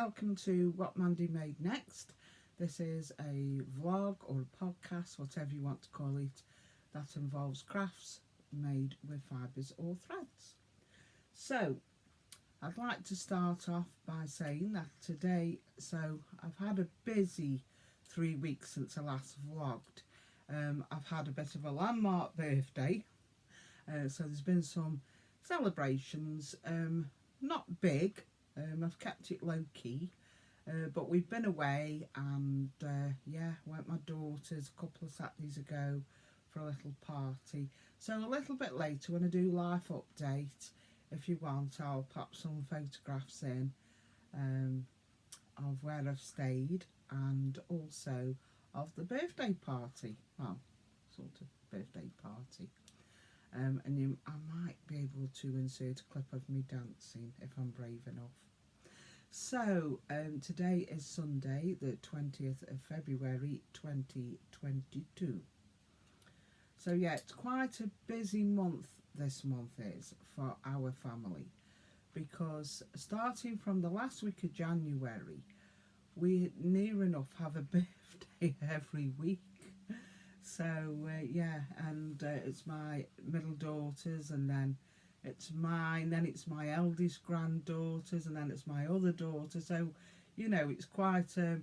welcome to What Mandy Made Next. This is a vlog or a podcast, whatever you want to call it, that involves crafts made with fibres or threads. So I'd like to start off by saying that today, I've had a busy 3 weeks since I last vlogged. I've had a bit of a landmark birthday, so there's been some celebrations, not big. I've kept it low key, but we've been away and yeah, went my daughter's a couple of Saturdays ago for a little party. So a little bit later when I do life update, if you want, I'll pop some photographs in of where I've stayed and also of the birthday party. Well, sort of birthday party. And I might be able to insert a clip of me dancing if I'm brave enough. So today is Sunday the 20th of February 2022. So yeah, it's quite a busy month this month is for our family, because starting from the last week of January we near enough have a birthday every week. So yeah, and it's my middle daughter's, and then it's mine, then it's my eldest granddaughter's, and then it's my other daughter. So you know, it's quite a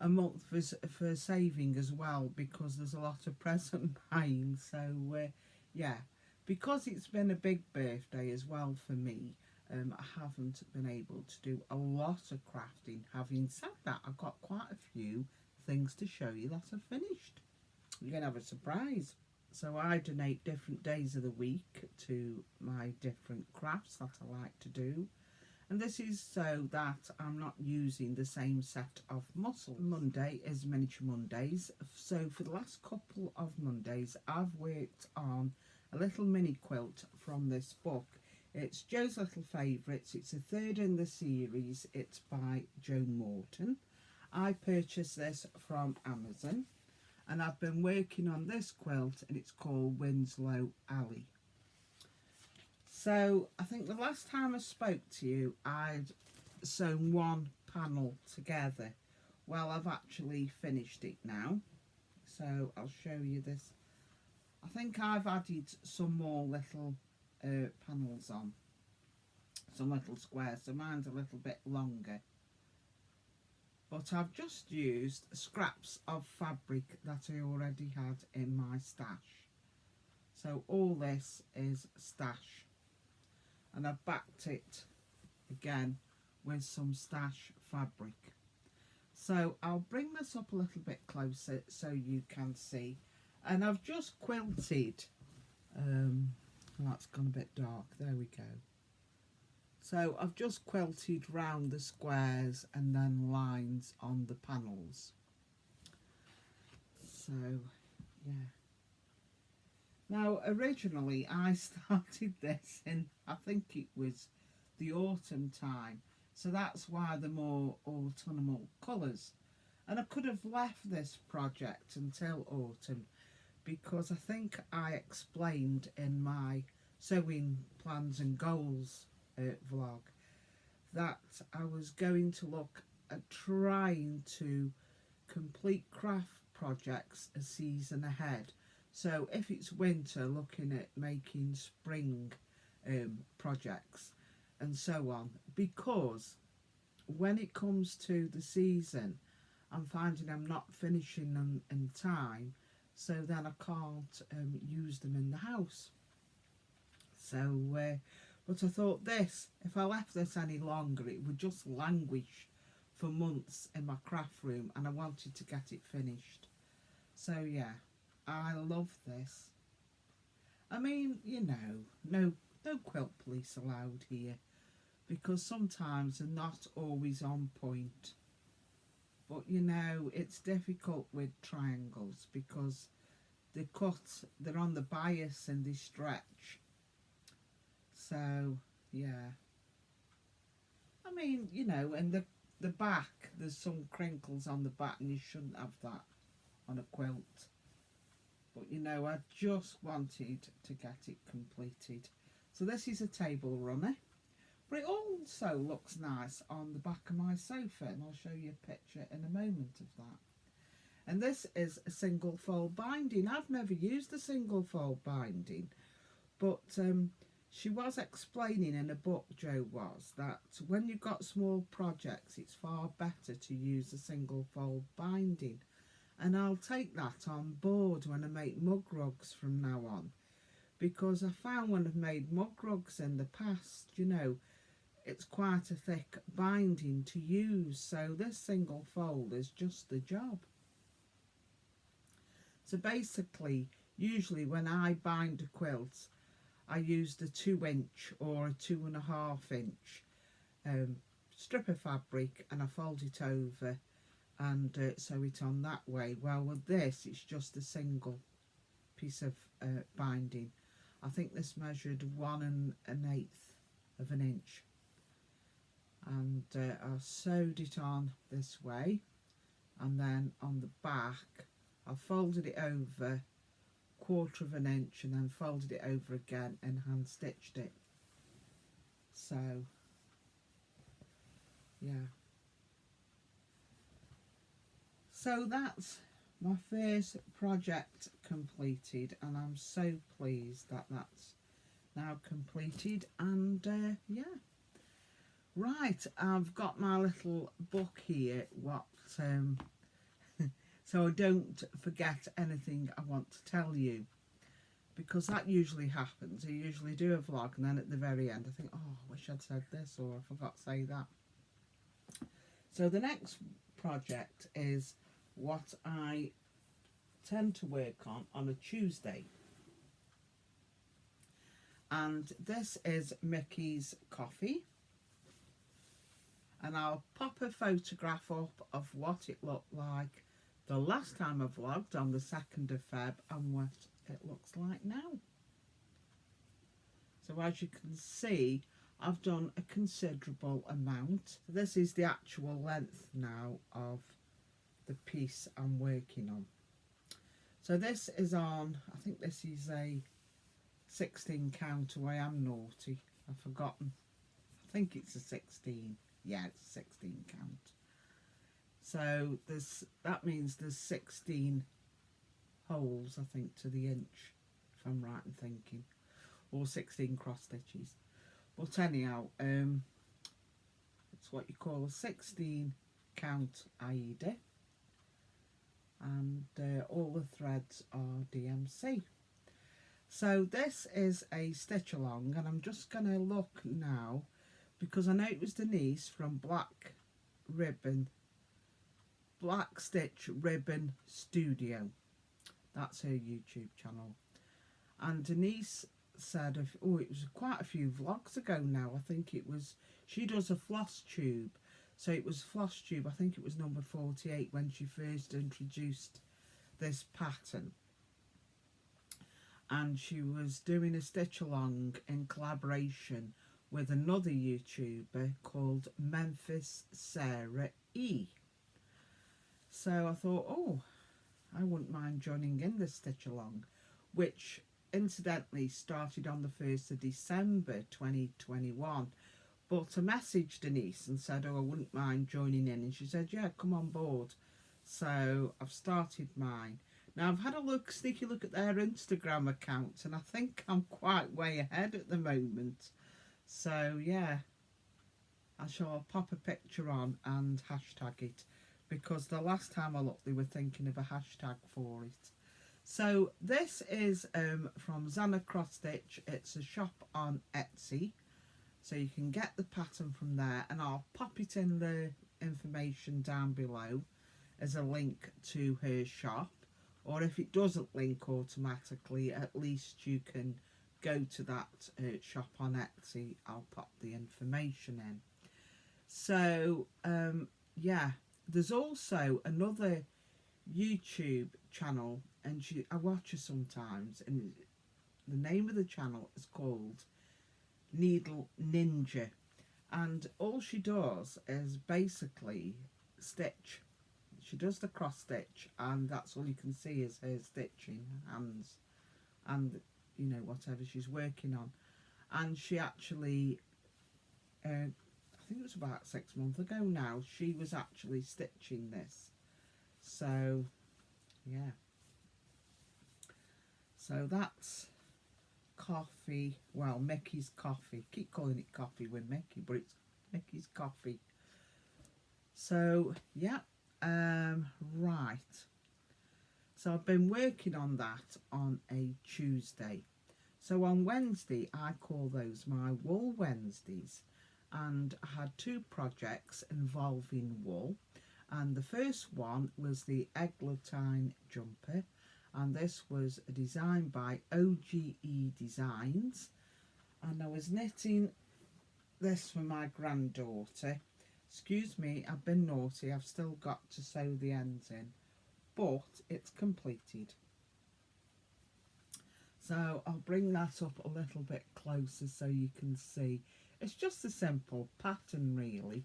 month for saving as well, because there's a lot of present buying. So yeah, because it's been a big birthday as well for me, I haven't been able to do a lot of crafting. Having said that, I've got quite a few things to show you that I've finished. You're going to have a surprise. So I donate different days of the week to my different crafts that I like to do. And this is so that I'm not using the same set of muscles. Monday is Miniature Mondays. So for the last couple of Mondays, I've worked on a little mini quilt from this book. It's Jo's Little Favourites. It's the third in the series. It's by Joan Morton. I purchased this from Amazon. And I've been working on this quilt, and it's called Winslow Alley. So I think the last time I spoke to you, I'd sewn one panel together. Well, I've actually finished it now. So I'll show you this. I think I've added some more little panels on. Some little squares, so mine's a little bit longer. But I've just used scraps of fabric that I already had in my stash. So all this is stash. And I've backed it again with some stash fabric. So I'll bring this up a little bit closer so you can see. And I've just quilted. That's gone a bit dark. There we go. So I've just quilted round the squares and then lines on the panels. So yeah. Now originally I started this in, I think it was the autumn time. So that's why the more autumnal colours. And I could have left this project until autumn, because I think I explained in my sewing plans and goals vlog that I was going to look at trying to complete craft projects a season ahead. So if it's winter, looking at making spring projects and so on, because when it comes to the season I'm finding I'm not finishing them in time, so then I can't use them in the house. So but I thought this, if I left this any longer, it would just languish for months in my craft room, and I wanted to get it finished. So yeah, I love this. I mean, you know, no quilt police allowed here, because sometimes they're not always on point. But you know, it's difficult with triangles because they're on the bias and they stretch. So yeah, I mean, you know, and the back, there's some crinkles on the back, and you shouldn't have that on a quilt. But you know, I just wanted to get it completed. So this is a table runner, But it also looks nice on the back of my sofa, and I'll show you a picture in a moment of that. And this is a single fold binding. I've never used a single fold binding, but she was explaining in a book, Jo was, that when you've got small projects, it's far better to use a single fold binding. And I'll take that on board when I make mug rugs from now on, because I found when I've made mug rugs in the past, you know, it's quite a thick binding to use, so this single fold is just the job. So basically, usually when I bind a quilt, I used a 2-inch or a 2.5-inch strip of fabric, and I fold it over and sew it on that way. Well, with this, it's just a single piece of binding. I think this measured 1 1/8 of an inch, and I sewed it on this way, and then on the back I folded it over 1/4 of an inch and then folded it over again and hand stitched it. So yeah, so that's my first project completed, and I'm so pleased that that's now completed. And yeah, right, I've got my little book here, what so I don't forget anything I want to tell you, because that usually happens. I usually do a vlog and then at the very end I think, oh, I wish I'd said this, or I forgot to say that. So the next project is what I tend to work on a Tuesday, and this is Mickey's Coffee, and I'll pop a photograph up of what it looked like the last time I vlogged on the 2nd of Feb and what it looks like now. So as you can see, I've done a considerable amount. This is the actual length now of the piece I'm working on. So this is on, I think this is a 16 count, or I am naughty, I've forgotten. I think it's a 16. Yeah, it's a 16 count. So that means there's 16 holes, I think, to the inch, if I'm right in thinking, or 16 cross stitches. But anyhow, it's what you call a 16 count Aida, and all the threads are DMC. So this is a stitch along, and I'm just going to look now, because I know it was Denise from Black Stitch Ribbon Studio. That's her YouTube channel. And Denise said, it was quite a few vlogs ago now. I think it was, she does a floss tube. So it was floss tube, I think it was number 48 when she first introduced this pattern. And she was doing a stitch along in collaboration with another YouTuber called Memphis Sarah E. So I thought, oh, I wouldn't mind joining in this stitch along, which incidentally started on the 1st of December 2021. But I messaged Denise and said, oh, I wouldn't mind joining in, and she said, yeah, come on board. So I've started mine. Now I've had a sneaky look at their Instagram account, and I think I'm quite way ahead at the moment. So yeah, I shall pop a picture on and hashtag it, because the last time I looked they were thinking of a hashtag for it. So this is from Zana Cross-stich. It's a shop on Etsy, so you can get the pattern from there, and I'll pop it in the information down below as a link to her shop, or if it doesn't link automatically, at least you can go to that shop on Etsy. I'll pop the information in. So yeah, there's also another YouTube channel, and I watch her sometimes, and the name of the channel is called Needle Ninja, and all she does is basically stitch. She does the cross stitch, and that's all you can see is her stitching hands and, you know, whatever she's working on. And she actually I think it was about 6 months ago now, she was actually stitching this. So yeah, so that's coffee, well, Mickey's coffee. Keep calling it coffee with Mickey, but it's Mickey's coffee. So yeah, right, so I've been working on that on a Tuesday. So on Wednesday I call those my wool Wednesdays, and I had 2 projects involving wool, and the first one was the Eglatine jumper, and this was designed by OGE Designs, and I was knitting this for my granddaughter. Excuse me, I've been naughty, I've still got to sew the ends in, but it's completed. So I'll bring that up a little bit closer so you can see. It's just a simple pattern really,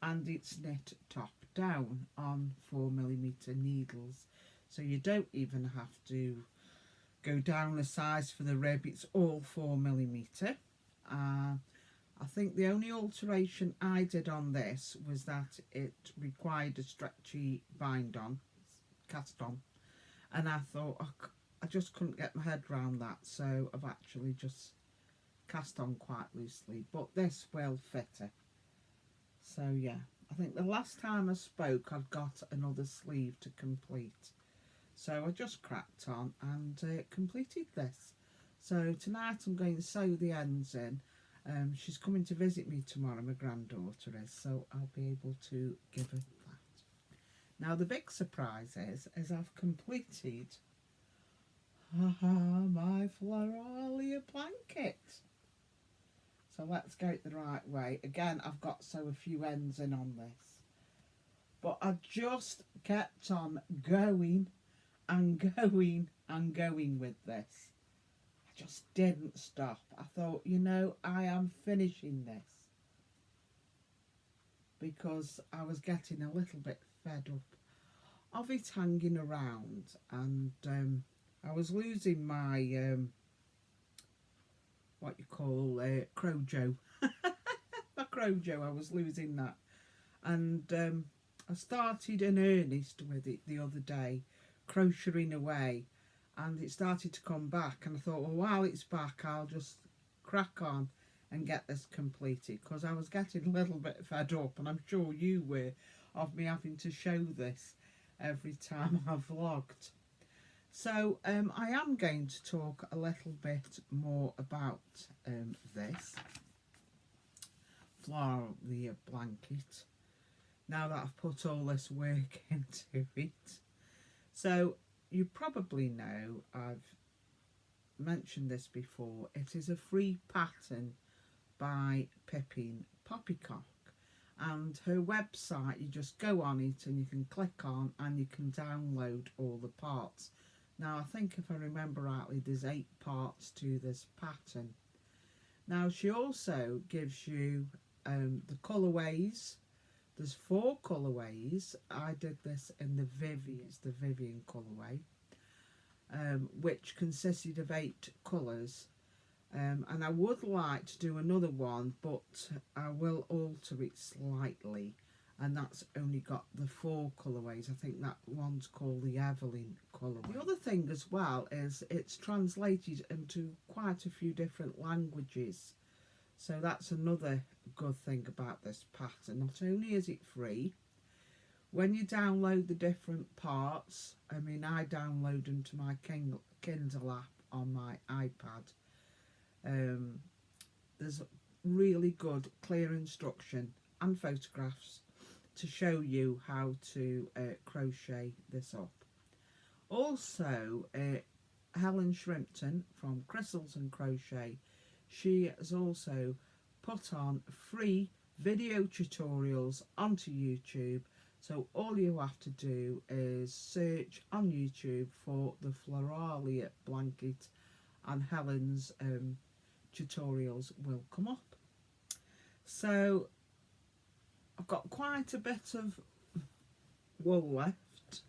and it's knit top down on 4mm needles, so you don't even have to go down a size for the rib, it's all 4mm. I think the only alteration I did on this was that it required a stretchy bind on, cast on, and I thought I just couldn't get my head around that, so I've actually just cast on quite loosely, but this will fit her. So yeah, I think the last time I spoke I'd got another sleeve to complete, so I just cracked on and completed this. So tonight I'm going to sew the ends in. She's coming to visit me tomorrow, my granddaughter is, so I'll be able to give her that. Now the big surprise is I've completed my Floralia blanket. So let's get it the right way. Again, I've got to sew a few ends in on this, but I just kept on going and going and going with this. I just didn't stop. I thought, you know, I am finishing this, because I was getting a little bit fed up of it hanging around, and I was losing my what you call Cro Jo. My Cro Jo, I was losing that, and I started in earnest with it the other day, crocheting away, and it started to come back, and I thought, well, while it's back I'll just crack on and get this completed, because I was getting a little bit fed up, and I'm sure you were, of me having to show this every time I vlogged. So I am going to talk a little bit more about this Floralia blanket, now that I've put all this work into it. So you probably know, I've mentioned this before, it is a free pattern by Pippin Poppycock, and her website, you just go on it and you can click on and you can download all the parts. Now I think, if I remember rightly, there's 8 parts to this pattern. Now she also gives you the colourways. There's 4 colourways. I did this in the Vivian colourway, which consisted of 8 colours, and I would like to do another one, but I will alter it slightly, and that's only got the 4 colourways. I think that one's called the Evelyn colourway. The other thing as well is it's translated into quite a few different languages, so that's another good thing about this pattern. Not only is it free, when you download the different parts, I mean, I download them to my Kindle app on my iPad. There's really good clear instruction and photographs to show you how to crochet this up. Also, Helen Shrimpton from Crystals and Crochet, she has also put on free video tutorials onto YouTube, so all you have to do is search on YouTube for the Floralia blanket and Helen's tutorials will come up. So I've got quite a bit of wool left,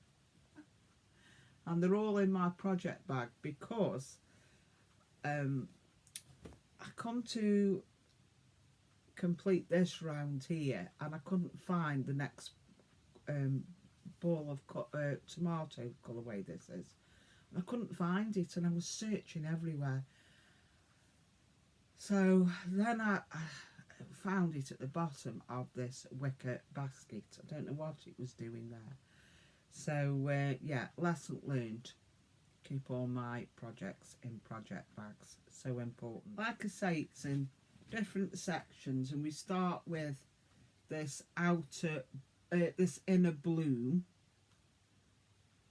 and they're all in my project bag, because I come to complete this round here, and I couldn't find the next ball of tomato colourway this is. I couldn't find it, and I was searching everywhere. So then I found it at the bottom of this wicker basket. I don't know what it was doing there. So yeah, lesson learned. Keep all my projects in project bags. So important. Like I say, it's in different sections, and we start with this outer, this inner bloom,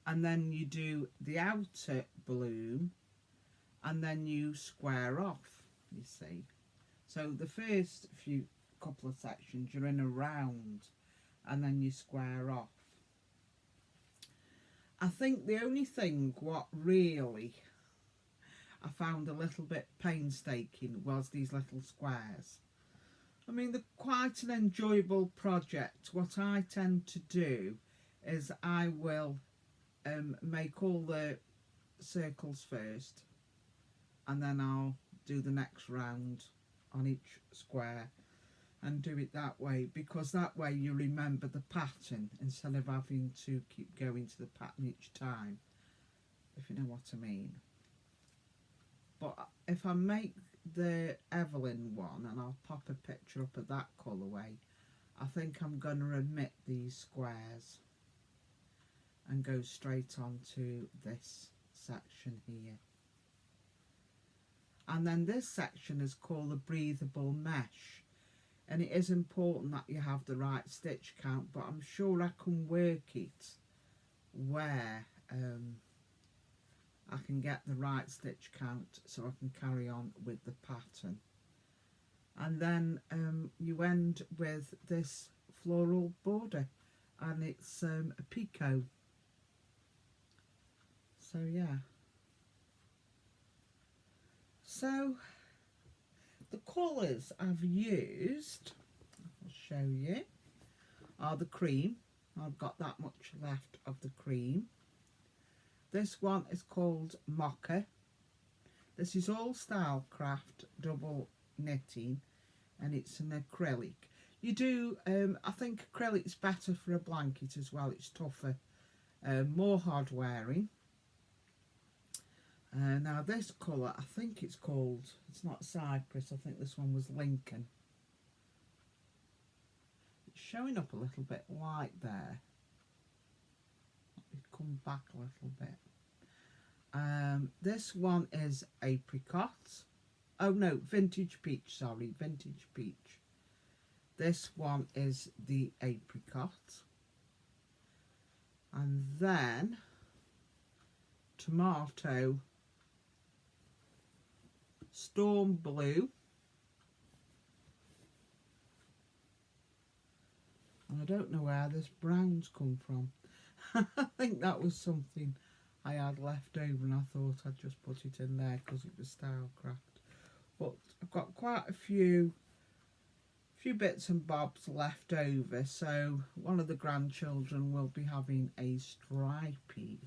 and then you do the outer bloom, and then you square off, you see. So the first couple of sections you're in a round, and then you square off. I think the only thing what really I found a little bit painstaking was these little squares. I mean, they're quite an enjoyable project. What I tend to do is I will make all the circles first, and then I'll do the next round on each square and do it that way, because that way you remember the pattern instead of having to keep going to the pattern each time, if you know what I mean. But if I make the Evelyn one, and I'll pop a picture up of that colourway, I think I'm going to omit these squares and go straight on to this section here. And then this section is called the breathable mesh, and it is important that you have the right stitch count, but I'm sure I can work it where I can get the right stitch count so I can carry on with the pattern. And then you end with this floral border, and it's a picot. So yeah. So the colours I've used, I'll show you, are the cream. I've got that much left of the cream. This one is called Mocha. This is all Stylecraft double knitting, and it's an acrylic. You do, I think acrylic's better for a blanket as well. It's tougher, more hard wearing. Now this colour, I think it's called, it's not Cypress, I think this one was Lincoln. It's showing up a little bit light there. Let me come back a little bit. This one is Apricot. Oh no, Vintage Peach, sorry, Vintage Peach. This one is the Apricot. And then Tomato, Storm Blue, and I don't know where this brown's come from. I think that was something I had left over, and I thought I'd just put it in there because it was Stylecraft. But I've got quite a few bits and bobs left over, so one of the grandchildren will be having a stripy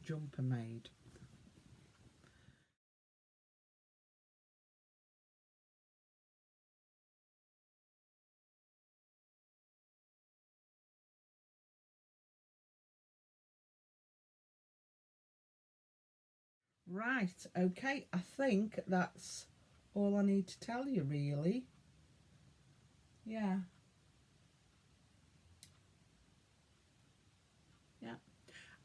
jumper made. Right, okay, I think that's all I need to tell you, really. Yeah. Yeah.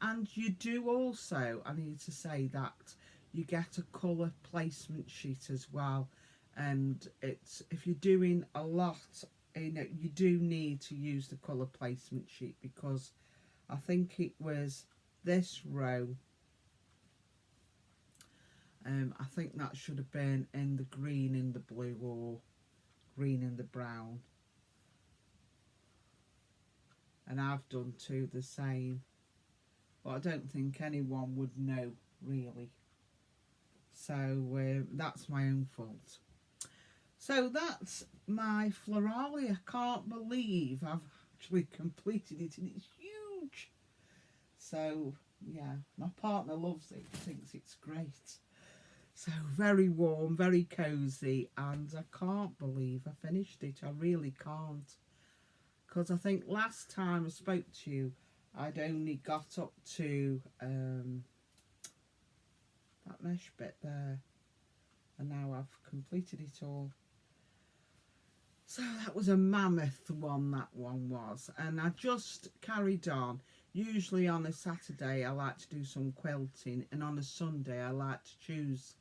And you do also, I need to say that you get a colour placement sheet as well. And it's, if you're doing a lot, you know, you do need to use the colour placement sheet, because I think it was this row. I think that should have been in the green in the blue, or green in the brown. And I've done two the same, but I don't think anyone would know really. So that's my own fault. So that's my Floralia. I can't believe I've actually completed it, and it's huge. So yeah, my partner loves it, thinks it's great. So very warm, very cosy, and I can't believe I finished it. I really can't. Because I think last time I spoke to you, I'd only got up to that mesh bit there, and now I've completed it all. So that was a mammoth one, that one was, and I just carried on. Usually on a Saturday I like to do some quilting, and on a Sunday I like to choose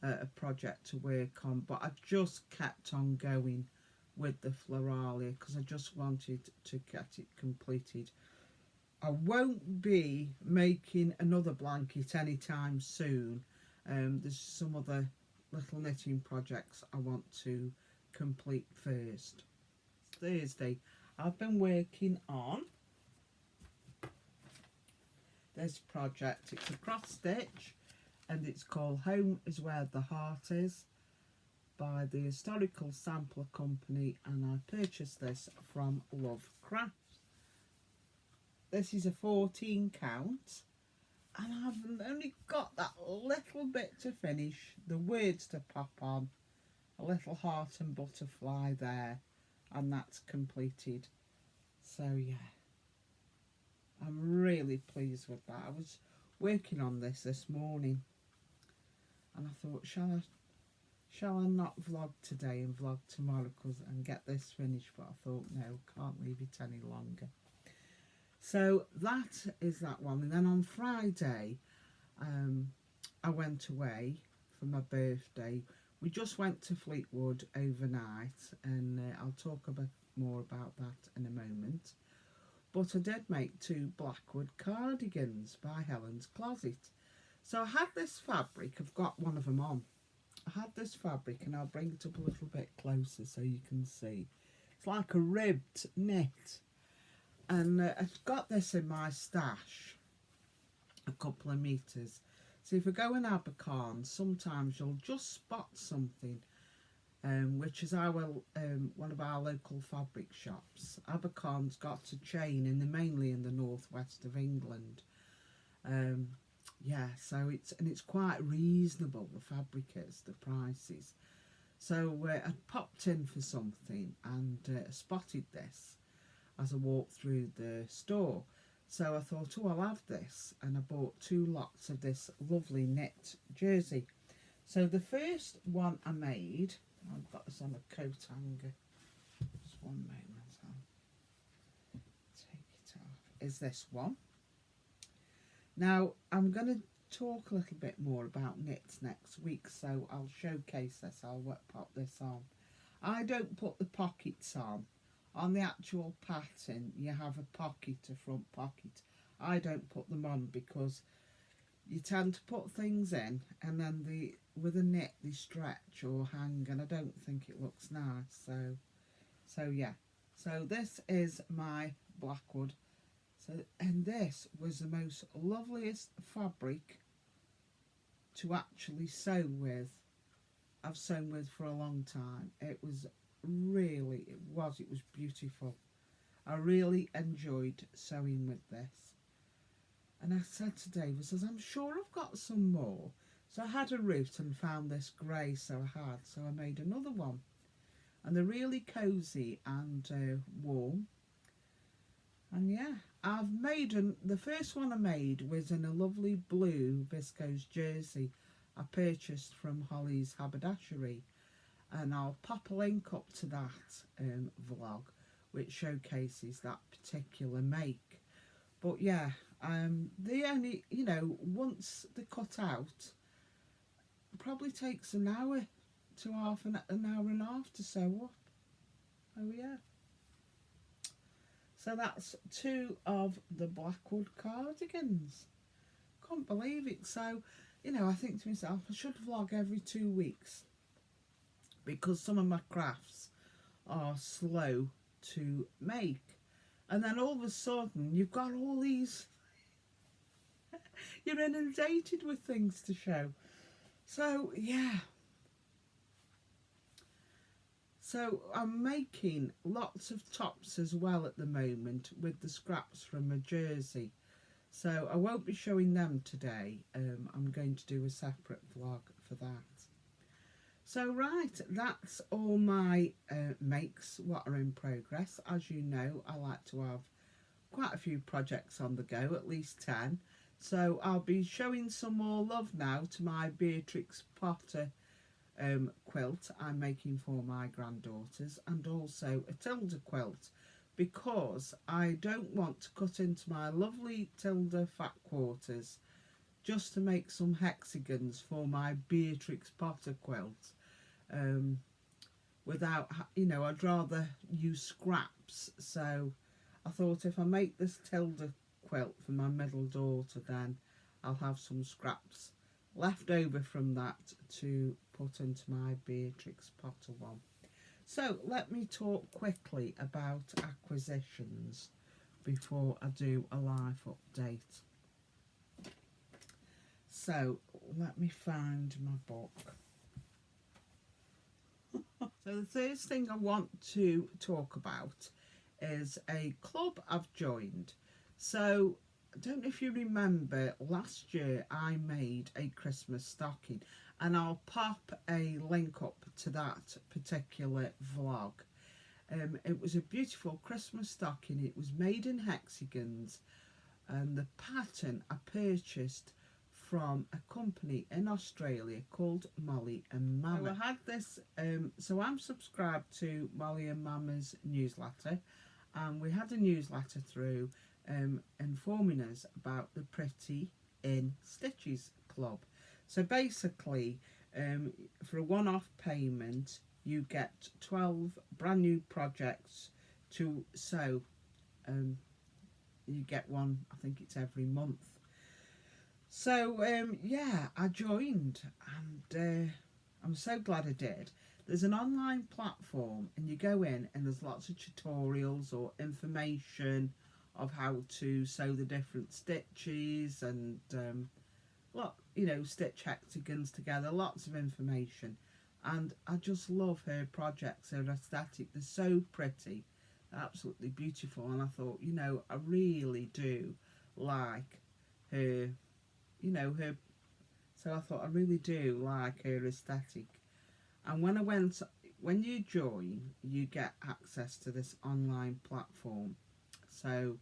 a project to work on, but I just kept on going with the Floralia because I just wanted to get it completed. I won't be making another blanket anytime soon. There's some other little knitting projects I want to complete first. Thursday I've been working on this project. It's a cross stitch and it's called Home is Where the Heart Is by the Historical Sampler Company, and I purchased this from Love Crafts. This is a 14 count and I've only got that little bit to finish, the words to pop on, a little heart and butterfly there, and that's completed. So yeah, I'm really pleased with that. I was working on this morning and I thought, shall I not vlog today and vlog tomorrow and get this finished, but I thought no, can't leave it any longer. So that is that one. And then on Friday I went away for my birthday. We just went to Fleetwood overnight, and I'll talk a bit more about that in a moment. But I did make 2 Blackwood cardigans by Helen's Closet. So I had this fabric, I've got one of them on. I had this fabric, and I'll bring it up a little bit closer so you can see. It's like a ribbed knit. And I've got this in my stash a couple of metres. So if I go in Abercorn, sometimes you'll just spot something, which is one of our local fabric shops. Abercorn's got a chain mainly in the northwest of England. Yeah, so it's quite reasonable, the fabric is, the prices. So I popped in for something and spotted this as I walked through the store. So I thought, oh, I'll have this, and I bought 2 lots of this lovely knit jersey. So the first one I made, I've got this on a coat hanger, just one moment, I'll take it off, is this one. Now I'm going to talk a little bit more about knits next week, so I'll showcase this, I'll pop this on. I don't put the pockets on. On the actual pattern you have a pocket, a front pocket. I don't put them on because you tend to put things in and then with a knit they stretch or hang, and I don't think it looks nice. So yeah, so this is my Blackwood. And this was the most loveliest fabric to actually sew with. I've sewn with for a long time. It was beautiful. I really enjoyed sewing with this. And I said to Dave, I says, I'm sure I've got some more. So I had a route and found this grey, so I made another one. And they're really cosy and warm. And yeah, I've made the first one I made was in a lovely blue viscose jersey I purchased from Holly's Haberdashery. And I'll pop a link up to that vlog which showcases that particular make. But yeah, they only, once they're cut out, it probably takes an hour to an hour and a half to sew up. Oh yeah. So that's 2 of the Blackwood cardigans. Can't believe it. So, I think to myself, I should vlog every 2 weeks, because some of my crafts are slow to make. And then all of a sudden you've got all these you're inundated with things to show. So yeah, so I'm making lots of tops as well at the moment with the scraps from a jersey. So I won't be showing them today. I'm going to do a separate vlog for that. So right, that's all my makes what are in progress. As you know, I like to have quite a few projects on the go, at least 10. So I'll be showing some more love now to my Beatrix Potter quilt I'm making for my granddaughters, and also a Tilda quilt, because I don't want to cut into my lovely Tilda fat quarters just to make some hexagons for my Beatrix Potter quilt. Without, you know, I'd rather use scraps. So I thought if I make this Tilda quilt for my middle daughter, then I'll have some scraps left over from that to put into my Beatrix Potter one. So let me talk quickly about acquisitions before I do a live update. So let me find my book. So the first thing I want to talk about is a club I've joined. So I don't know if you remember, last year I made a Christmas stocking, and I'll pop a link up to that particular vlog. It was a beautiful Christmas stocking. It was made in hexagons, and the pattern I purchased from a company in Australia called Molly and Mama. So I had this, so I'm subscribed to Molly and Mama's newsletter, and we had a newsletter through informing us about the Pretty in Stiches club. So basically, for a one-off payment, you get 12 brand new projects to sew. You get one, I think it's every month. So yeah, I joined, and I'm so glad I did. There's an online platform, and you go in and there's lots of tutorials or information of how to sew the different stitches and you know, stitch hexagons together, lots of information. And I just love her projects, her aesthetic. They're so pretty, absolutely beautiful. And I thought, you know, I really do like her, you know, her. So I thought I really do like her aesthetic. And when you join, you get access to this online platform. So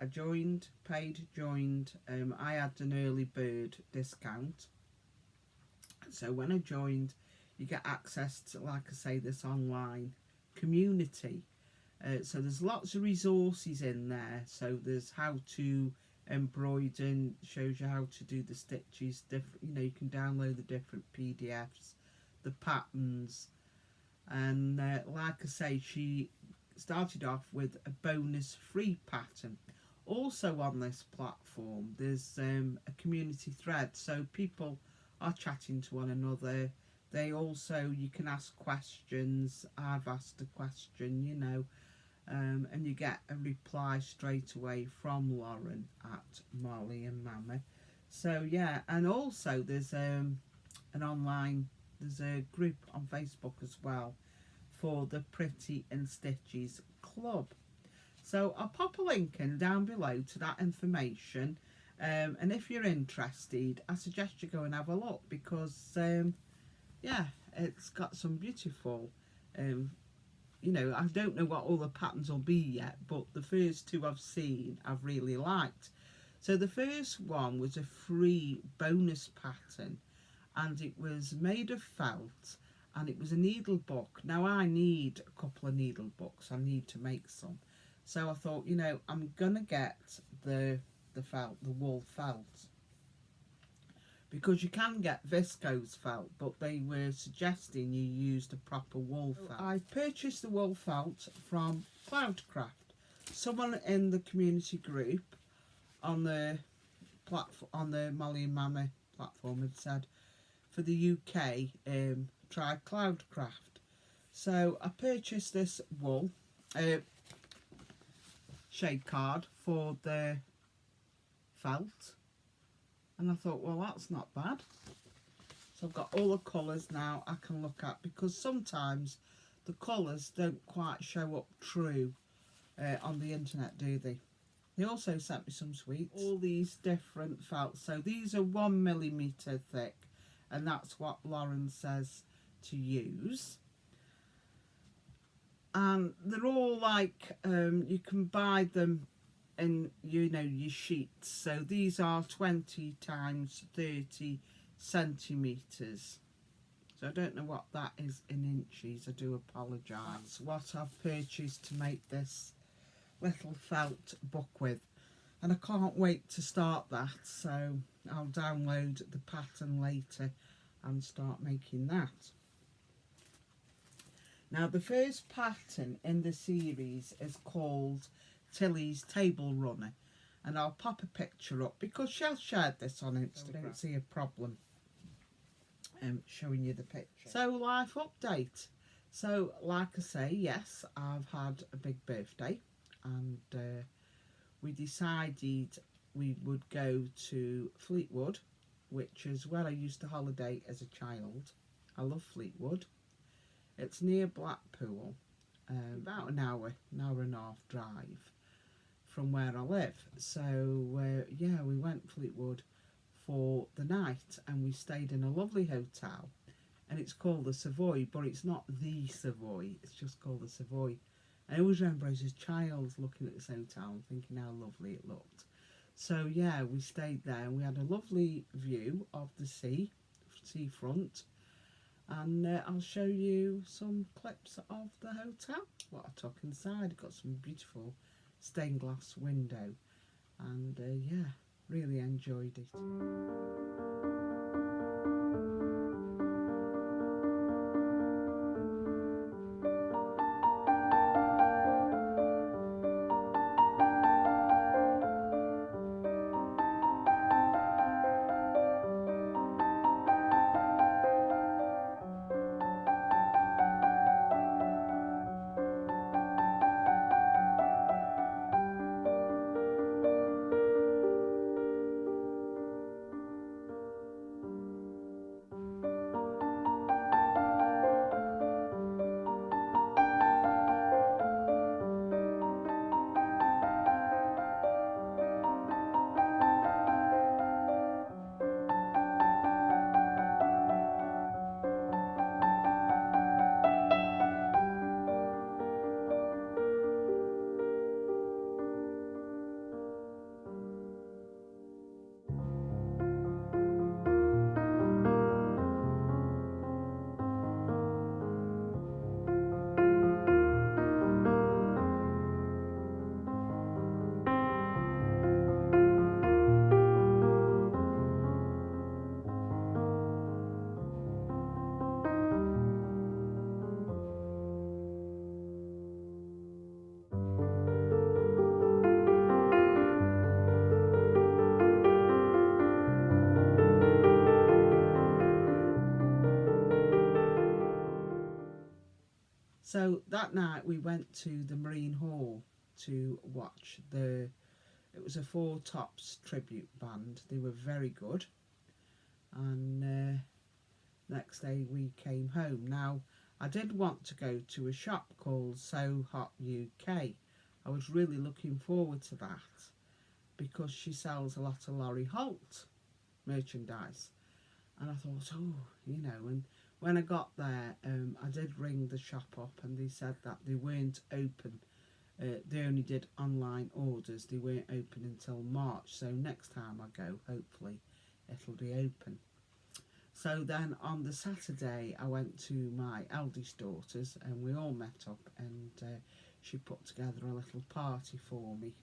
I joined. I had an early bird discount. So when I joined, you get access to, like I say, this online community. So there's lots of resources in there. So there's how to embroider, shows you how to do the stitches. Different, you know, you can download the different PDFs, the patterns, and like I say, she started off with a bonus free pattern. Also on this platform, there's a community thread, so people are chatting to one another. They also, you can ask questions. I've asked a question, you know, and you get a reply straight away from Lauren at Molly and Mama. So yeah, and also there's an online, there's a group on Facebook as well for the Pretty in Stiches club. So I'll pop a link in down below to that information, and if you're interested, I suggest you go and have a look, because yeah, it's got some beautiful, you know, I don't know what all the patterns will be yet, but the first two I've seen I've really liked. So the first one was a free bonus pattern, and it was made of felt, and it was a needle book. Now I need a couple of needle books, I need to make some. So I thought, you know, I'm gonna get the felt, the wool felt, because you can get viscose felt, but they were suggesting you use the proper wool felt. I purchased the wool felt from Cloudcraft. Someone in the community group on the platform, on the Molly and Mama platform, had said for the UK, try Cloudcraft. So I purchased this wool shade card for the felt, and I thought, well, that's not bad. So I've got all the colours now I can look at, because sometimes the colours don't quite show up true on the internet, do they? They also sent me some sweets, all these different felts. So these are 1mm thick, and that's what Lauren says to use. And they're all like, you can buy them in, you know, your sheets. So these are 20 times 30 centimetres. So I don't know what that is in inches, I do apologise. That's what I've purchased to make this little felt book with. And I can't wait to start that, so I'll download the pattern later and start making that. Now the first pattern in the series is called Tilly's Table Runner, and I'll pop a picture up because she has shared this on Instagram. I don't see a problem showing you the picture. So life update. So like I say, yes, I've had a big birthday, and we decided we would go to Fleetwood, which is where I used to holiday as a child. I love Fleetwood. It's near Blackpool, about an hour and a half drive from where I live. So yeah, we went Fleetwood for the night, and we stayed in a lovely hotel, and it's called the Savoy, but it's not the Savoy, it's just called the Savoy. I always remember as a child looking at this hotel and thinking how lovely it looked. So yeah, we stayed there, and we had a lovely view of the seafront, and I'll show you some clips of the hotel, what I took inside. Got some beautiful stained glass window, and yeah, really enjoyed it. So that night we went to the Marine Hall to watch it was a Four Tops tribute band. They were very good. And next day we came home. Now, I did want to go to a shop called So Hot UK. I was really looking forward to that because she sells a lot of Laurie Holt merchandise. And I thought, oh, you know, and when I got there, I did ring the shop up, and they said that they weren't open. They only did online orders. They weren't open until March. So next time I go, hopefully it'll be open. So then on the Saturday, I went to my eldest daughter's, and we all met up, and she put together a little party for me.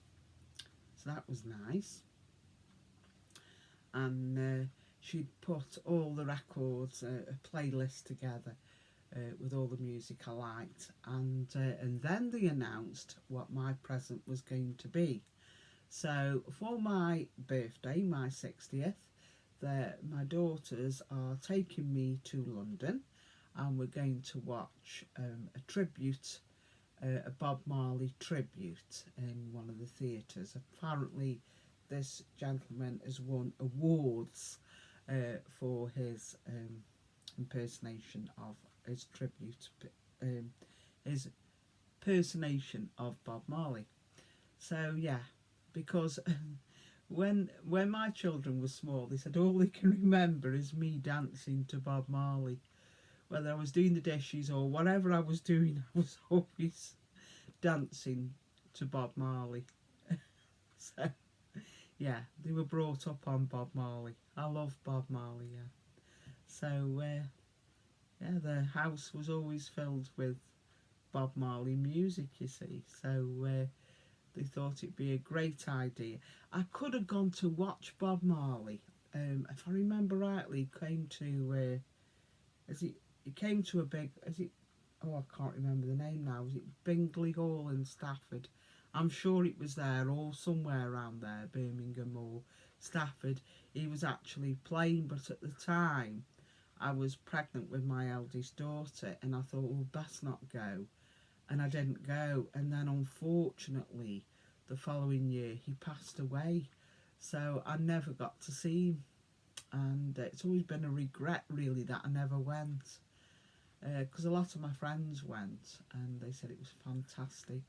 So that was nice. And she'd put all the records, a playlist together with all the music I liked, and then they announced what my present was going to be. So for my birthday, my 60th, my daughters are taking me to London, and we're going to watch a tribute, a Bob Marley tribute in one of the theatres. Apparently this gentleman has won awards for his impersonation of his tribute, his impersonation of Bob Marley. So yeah, because when my children were small, they said all they can remember is me dancing to Bob Marley. Whether I was doing the dishes or whatever I was doing, I was always dancing to Bob Marley. So yeah, they were brought up on Bob Marley. I love Bob Marley, yeah. So yeah, the house was always filled with Bob Marley music, you see. So they thought it'd be a great idea. I could have gone to watch Bob Marley. If I remember rightly, he came to he came to a big, oh, I can't remember the name now. Was it Bingley Hall in Stafford? I'm sure it was there or somewhere around there, Birmingham or Stafford. He was actually playing, but at the time I was pregnant with my eldest daughter, and I thought, well, best not go. And I didn't go. And then unfortunately, the following year, he passed away. So I never got to see him. And it's always been a regret, really, that I never went. Because a lot of my friends went and they said it was fantastic.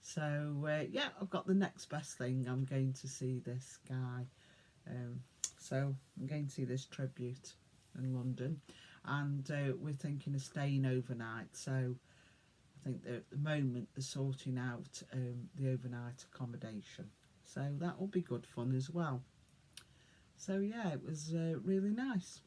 So yeah, I've got the next best thing. I'm going to see this guy. So I'm going to see this tribute in London, and we're thinking of staying overnight. So I think that at the moment they're sorting out the overnight accommodation. So that will be good fun as well. So yeah, it was really nice.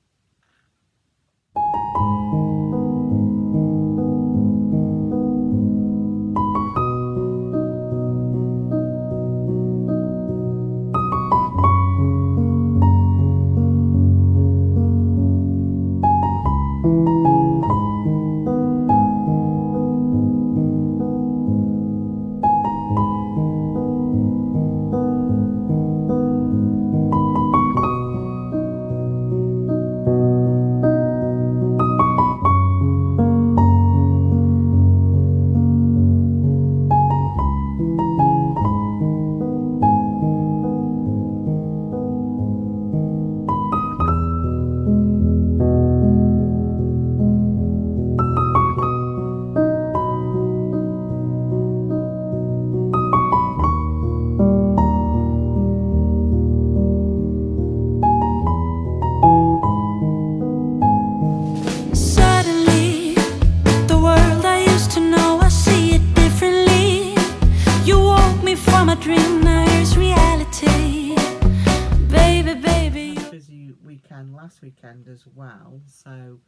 Last weekend as well. So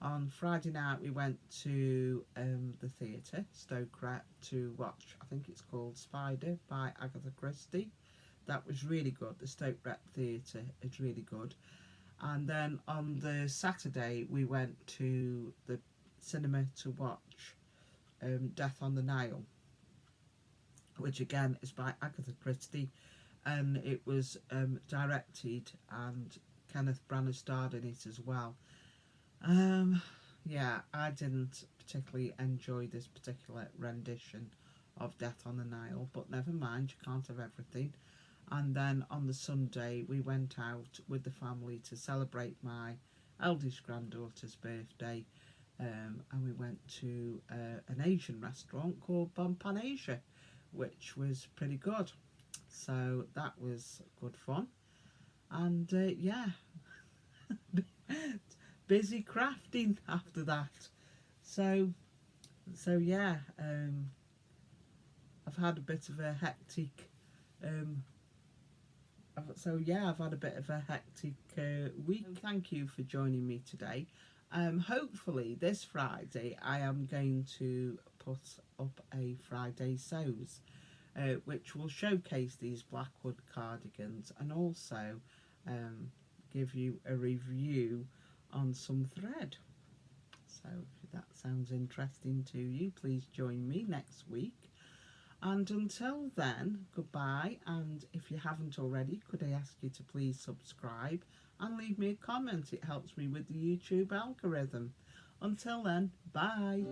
on Friday night we went to the theatre, Stoke Rep, to watch, I think it's called Spider by Agatha Christie. That was really good. The Stoke Rep Theatre is really good. And then on the Saturday we went to the cinema to watch Death on the Nile, which again is by Agatha Christie, and it was directed, and Kenneth Branagh starred in it as well. Yeah, I didn't particularly enjoy this particular rendition of Death on the Nile, but never mind, you can't have everything. And then on the Sunday we went out with the family to celebrate my eldest granddaughter's birthday, and we went to an Asian restaurant called Bonpan Asia, which was pretty good. So that was good fun. And yeah, busy crafting after that. So yeah, I've had a bit of a hectic I've had a bit of a hectic week. Thank you for joining me today. Hopefully this Friday I am going to put up a Friday Sews, which will showcase these Blackwood cardigans, and also give you a review on some thread. So if that sounds interesting to you, please join me next week. And until then, goodbye, and if you haven't already, could I ask you to please subscribe and leave me a comment? It helps me with the YouTube algorithm. Until then, bye.